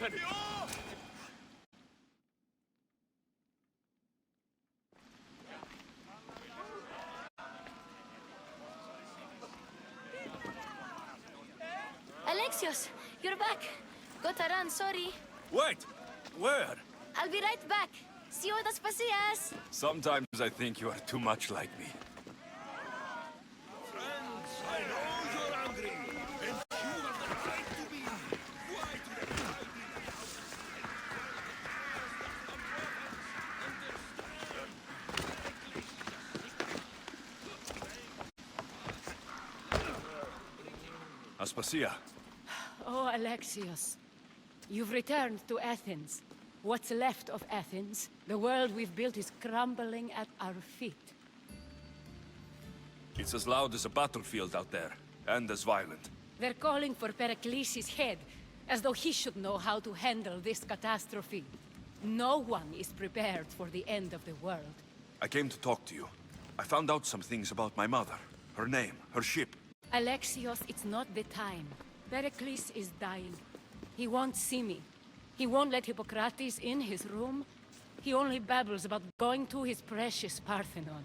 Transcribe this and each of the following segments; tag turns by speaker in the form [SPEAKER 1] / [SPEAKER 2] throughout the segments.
[SPEAKER 1] open!
[SPEAKER 2] Alexios, you're back. Gotta run, sorry.
[SPEAKER 1] Wait! Where?
[SPEAKER 2] I'll be right back. See you at Aspasias.
[SPEAKER 1] Sometimes I think you are too much like me.
[SPEAKER 3] Friends, I know you're angry, and you have the right to be. Why do the
[SPEAKER 1] Aspasia.
[SPEAKER 4] Oh, Alexios. You've returned to Athens. What's left of Athens, the world we've built is crumbling at our feet.
[SPEAKER 1] It's as loud as a battlefield out there, and as violent.
[SPEAKER 4] They're calling for Perkiles' head, as though he should know how to handle this catastrophe. No one is prepared for the end of the world.
[SPEAKER 1] I came to talk to you. I found out some things about my mother. Her name, her ship.
[SPEAKER 4] Alexios, it's not the time. Pericles is dying. He won't see me. He won't let Hippocrates in his room. He only babbles about going to his precious Parthenon.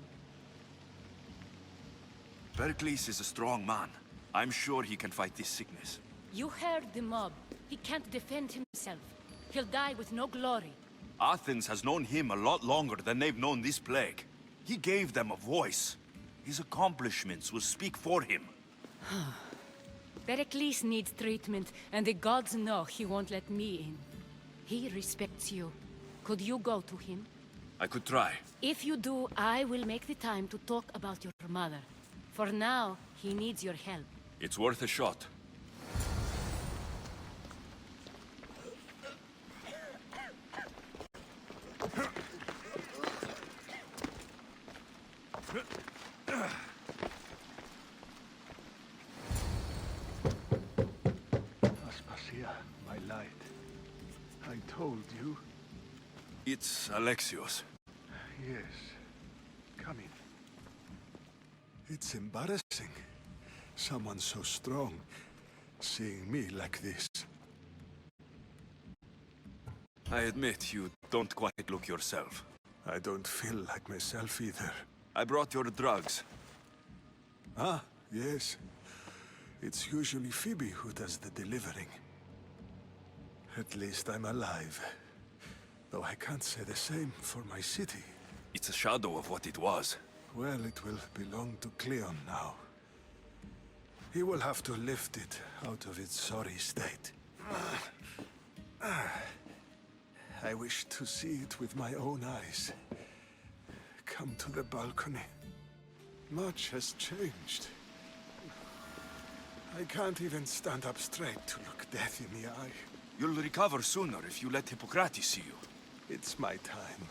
[SPEAKER 1] Perkles is a strong man. I'm sure he can fight this sickness.
[SPEAKER 4] You heard the mob. He can't defend himself. He'll die with no glory.
[SPEAKER 1] Athens has known him a lot longer than they've known this plague. He gave them a voice. His accomplishments will speak for him.
[SPEAKER 4] Pericles needs treatment, and the gods know he won't let me in. He respects you. Could you go to him?
[SPEAKER 1] I could try.
[SPEAKER 4] If you do, I will make the time to talk about your mother. For now, he needs your help.
[SPEAKER 1] It's worth a shot.
[SPEAKER 3] Aspasia, my light. I told you.
[SPEAKER 1] It's Alexios.
[SPEAKER 3] Yes. Come in. It's embarrassing. Someone so strong, seeing me like this.
[SPEAKER 1] I admit you don't quite look yourself.
[SPEAKER 3] I don't feel like myself either.
[SPEAKER 1] I brought your drugs.
[SPEAKER 3] Ah, yes. It's usually Phoebe who does the delivering. At least I'm alive. Though I can't say the same for my city.
[SPEAKER 1] It's a shadow of what it was.
[SPEAKER 3] Well, it will belong to Cleon now. He will have to lift it out of its sorry state. I wish to see it with my own eyes. Come to the balcony. Much has changed. I can't even stand up straight to look death in the eye.
[SPEAKER 1] You'll recover sooner if you let Hippocrates see you.
[SPEAKER 3] It's my time.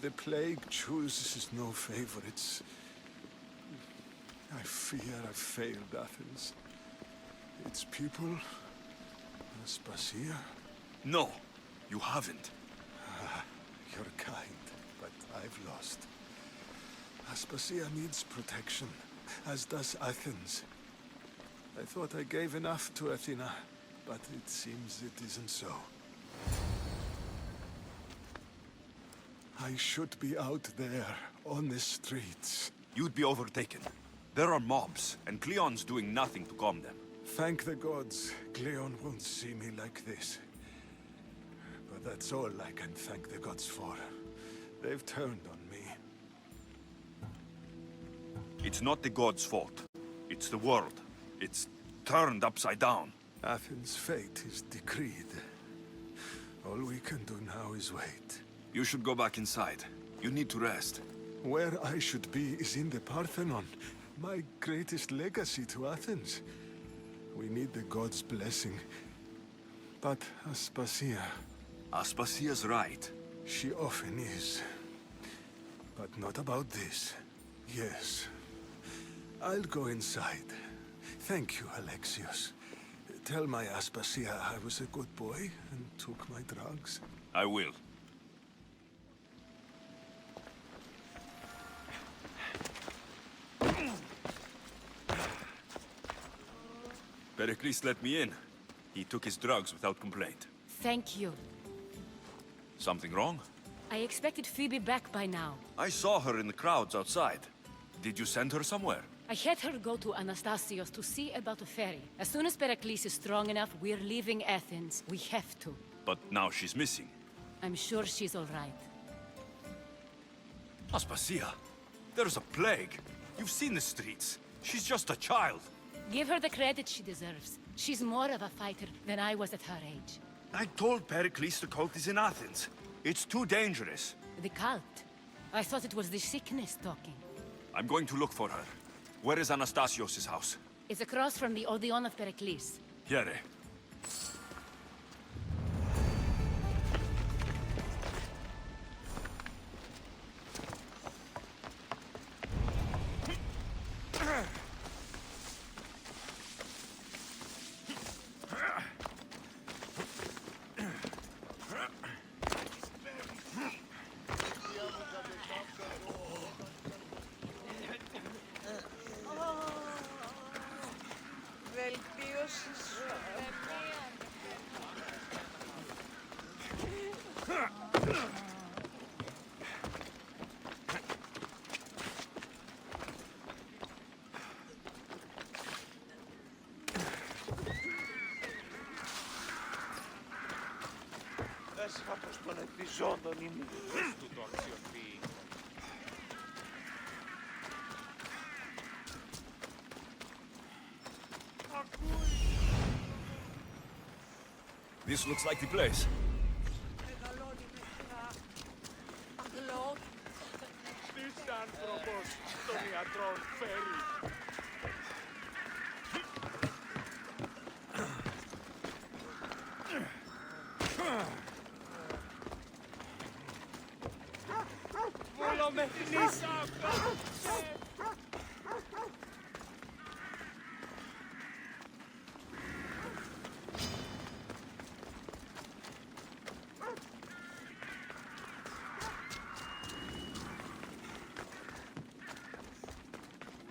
[SPEAKER 3] The plague chooses no favorites. I fear I've failed Athens. Its people, Aspasia.
[SPEAKER 1] No, you haven't.
[SPEAKER 3] You're kind, but I've lost. Aspasia needs protection, as does Athens. I thought I gave enough to Athena, but it seems it isn't so. I should be out there, on the streets.
[SPEAKER 1] You'd be overtaken. There are mobs, and Cleon's doing nothing to calm them.
[SPEAKER 3] Thank the gods, Cleon won't see me like this. But that's all I can thank the gods for. They've turned on me.
[SPEAKER 1] It's not the gods' fault. It's the world. It's turned upside down.
[SPEAKER 3] Athens' fate is decreed. All we can do now is wait.
[SPEAKER 1] You should go back inside. You need to rest.
[SPEAKER 3] Where I should be is in the Parthenon, my greatest legacy to Athens. We need the gods' blessing. But Aspasia...
[SPEAKER 1] Aspasia's right.
[SPEAKER 3] She often is. But not about this. Yes. I'll go inside. Thank you, Alexios. Tell my Aspasia I was a good boy and took my drugs.
[SPEAKER 1] I will. Pericles let me in. He took his drugs without complaint.
[SPEAKER 4] Thank you.
[SPEAKER 1] Something wrong?
[SPEAKER 4] I expected Phoebe back by now.
[SPEAKER 1] I saw her in the crowds outside. Did you send her somewhere?
[SPEAKER 4] I had her go to Anastasios to see about a ferry. As soon as Perkiles is strong enough, we're leaving Athens. We have to.
[SPEAKER 1] But now she's missing.
[SPEAKER 4] I'm sure she's all right.
[SPEAKER 1] Aspasia, there's a plague. You've seen the streets. She's just a child.
[SPEAKER 4] Give her the credit she deserves. She's more of a fighter than I was at her age.
[SPEAKER 1] I told Pericles the cult is in Athens. It's too dangerous.
[SPEAKER 4] The cult? I thought it was the sickness talking.
[SPEAKER 1] I'm going to look for her. Where is Anastasios' house?
[SPEAKER 4] It's across from the Odeon of Pericles.
[SPEAKER 1] Here.
[SPEAKER 5] Έσχατος των επιζώντων είναι. Πες του το αξιωθεί.
[SPEAKER 1] This looks like the place.
[SPEAKER 5] Μεγαλώνει μετά. Αγλό. Στήστε άνθρωπος των ιατρών φέρει. Βολομεθνής αυτό.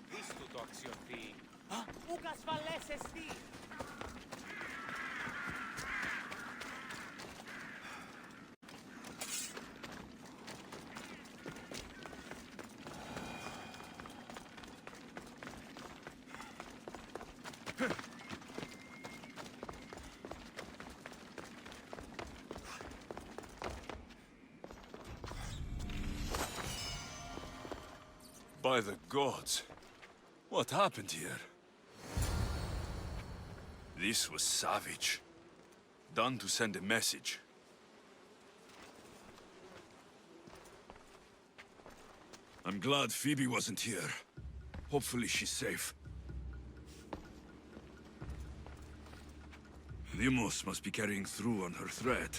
[SPEAKER 5] Δεις του το αξιωθεί. Ούκ ασφαλές εστί.
[SPEAKER 1] By the gods. What happened here? This was savage. Done to send a message. I'm glad Phoebe wasn't here. Hopefully she's safe. Limos must be carrying through on her threat.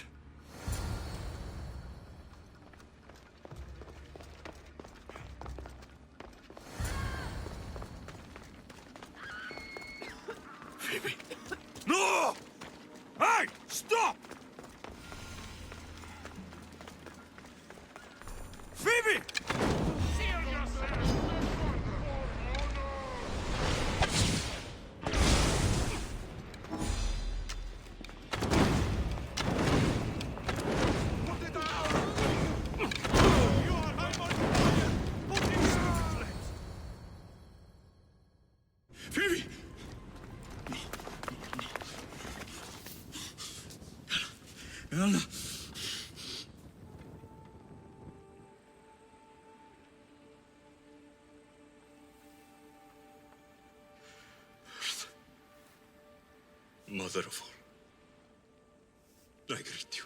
[SPEAKER 1] Phoebe. No! Hey! Stop! Phoebe! Phoebe! Anna. Mother of all, I greet you.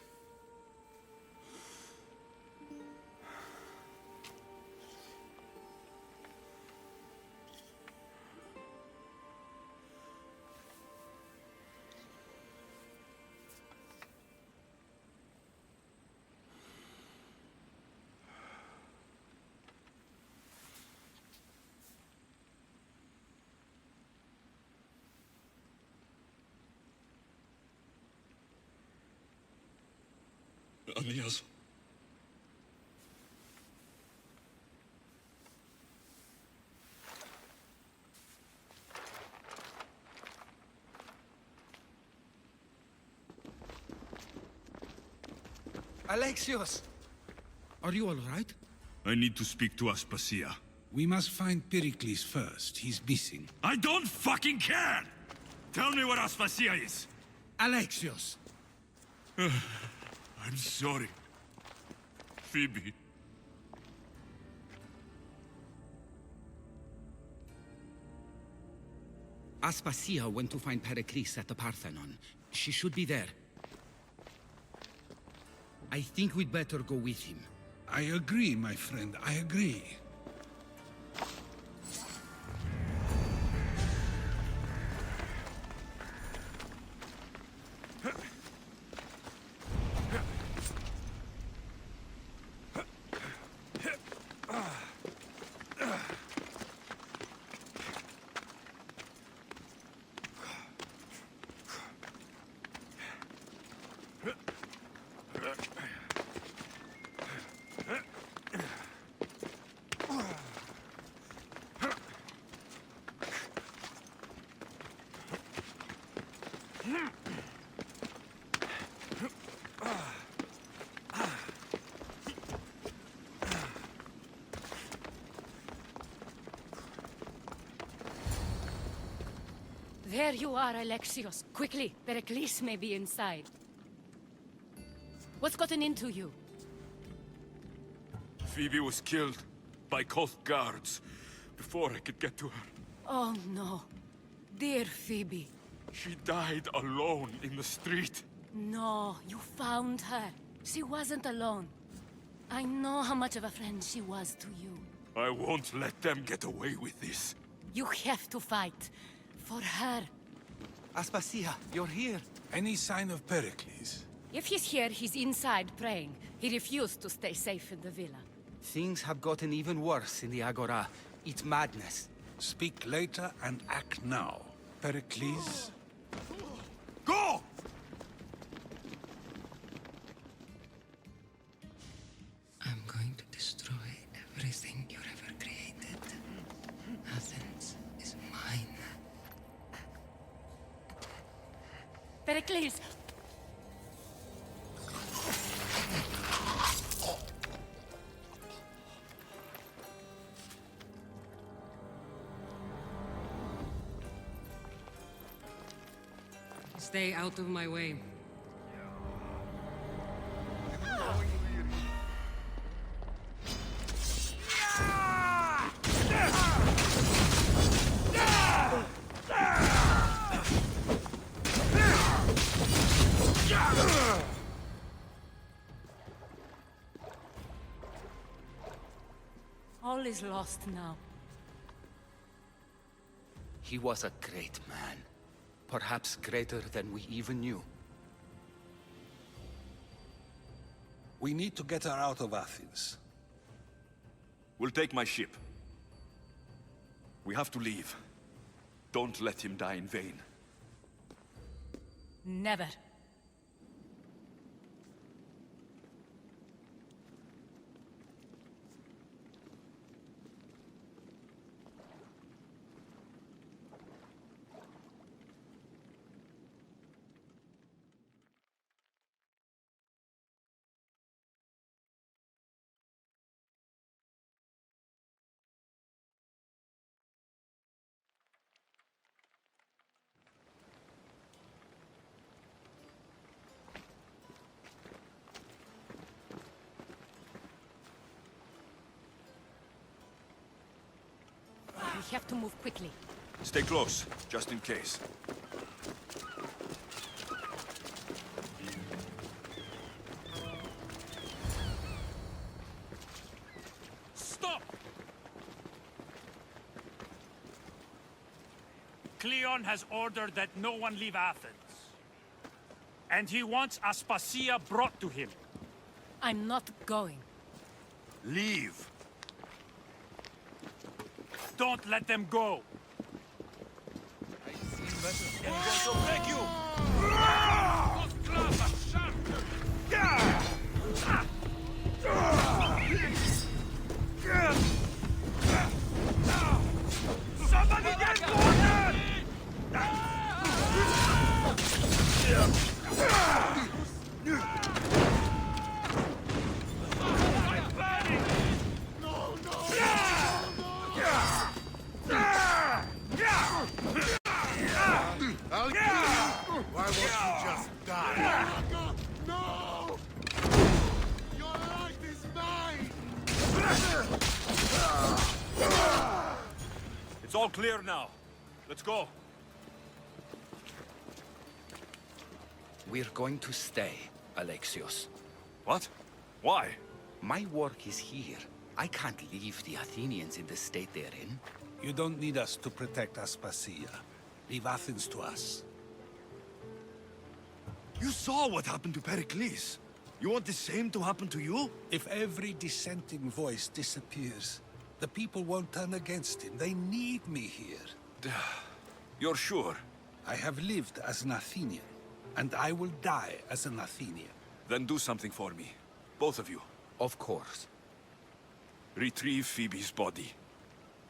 [SPEAKER 1] Alexios.
[SPEAKER 6] Alexios! Are you all right?
[SPEAKER 1] I need to speak to Aspasia.
[SPEAKER 7] We must find Pericles first. He's missing.
[SPEAKER 1] I don't fucking care! Tell me where Aspasia is!
[SPEAKER 7] Alexios!
[SPEAKER 1] I'm sorry. Phoebe.
[SPEAKER 6] Aspasia went to find Pericles at the Parthenon. She should be there. I think we'd better go with him.
[SPEAKER 7] I agree, my friend. I agree.
[SPEAKER 4] There you are, Alexios. Quickly, Pericles may be inside. What's gotten into you?
[SPEAKER 1] Phoebe was killed by cult guards before I could get to her.
[SPEAKER 4] Oh no. Dear Phoebe.
[SPEAKER 1] She died alone in the street.
[SPEAKER 4] No, you found her. She wasn't alone. I know how much of a friend she was to you.
[SPEAKER 1] I won't let them get away with this.
[SPEAKER 4] You have to fight. For her.
[SPEAKER 6] Aspasia, you're here.
[SPEAKER 7] Any sign of Pericles?
[SPEAKER 4] If he's here, he's inside praying. He refused to stay safe in the villa.
[SPEAKER 6] Things have gotten even worse in the Agora. It's madness.
[SPEAKER 7] Speak later and act now. Pericles?
[SPEAKER 1] Go!
[SPEAKER 8] I'm going to destroy everything you've ever created. Athens is mine.
[SPEAKER 4] Pericles!
[SPEAKER 8] Stay out of my way.
[SPEAKER 4] All is lost now.
[SPEAKER 6] He was a great man. Perhaps greater than we even knew.
[SPEAKER 7] We need to get her out of Athens.
[SPEAKER 1] We'll take my ship. We have to leave. Don't let him die in vain.
[SPEAKER 4] Never. We have to move quickly.
[SPEAKER 1] Stay close, just in case.
[SPEAKER 9] Stop! Cleon has ordered that no one leave Athens. And he wants Aspasia brought to him.
[SPEAKER 4] I'm not going.
[SPEAKER 1] Leave!
[SPEAKER 9] Don't let them go!
[SPEAKER 1] I'm going to break you!
[SPEAKER 9] Somebody get water!
[SPEAKER 1] It's all clear now. Let's go.
[SPEAKER 6] We're going to stay, Alexios.
[SPEAKER 1] What? Why?
[SPEAKER 6] My work is here. I can't leave the Athenians in the state they're in.
[SPEAKER 7] You don't need us to protect Aspasia. Leave Athens to us.
[SPEAKER 1] You saw what happened to Perkiles. You want the same to happen to you?
[SPEAKER 7] If every dissenting voice disappears, the people won't turn against him. They need me here.
[SPEAKER 1] You're sure?
[SPEAKER 7] I have lived as an Athenian, and I will die as an Athenian.
[SPEAKER 1] Then do something for me. Both of you.
[SPEAKER 6] Of course.
[SPEAKER 1] Retrieve Phoebe's body.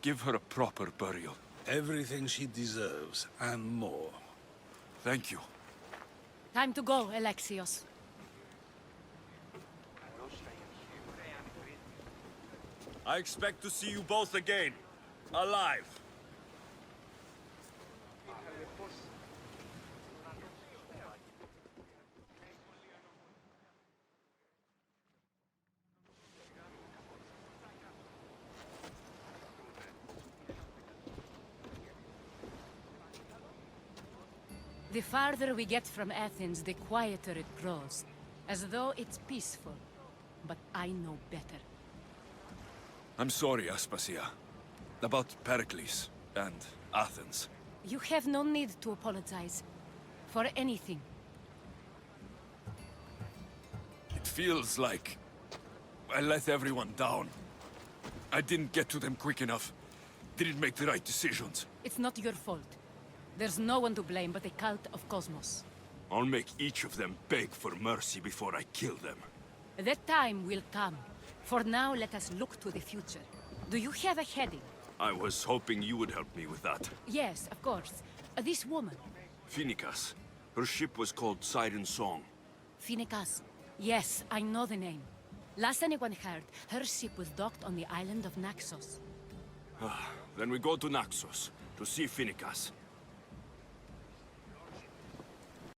[SPEAKER 1] Give her a proper burial.
[SPEAKER 7] Everything she deserves, and more.
[SPEAKER 1] Thank you.
[SPEAKER 4] Time to go, Alexios.
[SPEAKER 1] I expect to see you both again. Alive.
[SPEAKER 4] The farther we get from Athens, the quieter it grows. As though it's peaceful. But I know better.
[SPEAKER 1] I'm sorry, Aspasia. About Pericles and Athens.
[SPEAKER 4] You have no need to apologize. For anything.
[SPEAKER 1] It feels like I let everyone down. I didn't get to them quick enough. Didn't make the right decisions.
[SPEAKER 4] It's not your fault. There's no one to blame but the cult of Cosmos.
[SPEAKER 1] I'll make each of them beg for mercy before I kill them.
[SPEAKER 4] That time will come. For now, let us look to the future. Do you have a heading?
[SPEAKER 1] I was hoping you would help me with that.
[SPEAKER 4] Yes, of course. This woman.
[SPEAKER 1] Phoenicas. Her ship was called Siren Song.
[SPEAKER 4] Phoenicas. Yes, I know the name. Last anyone heard, her ship was docked on the island of Naxos.
[SPEAKER 1] Then we go to Naxos to see Phoenicas.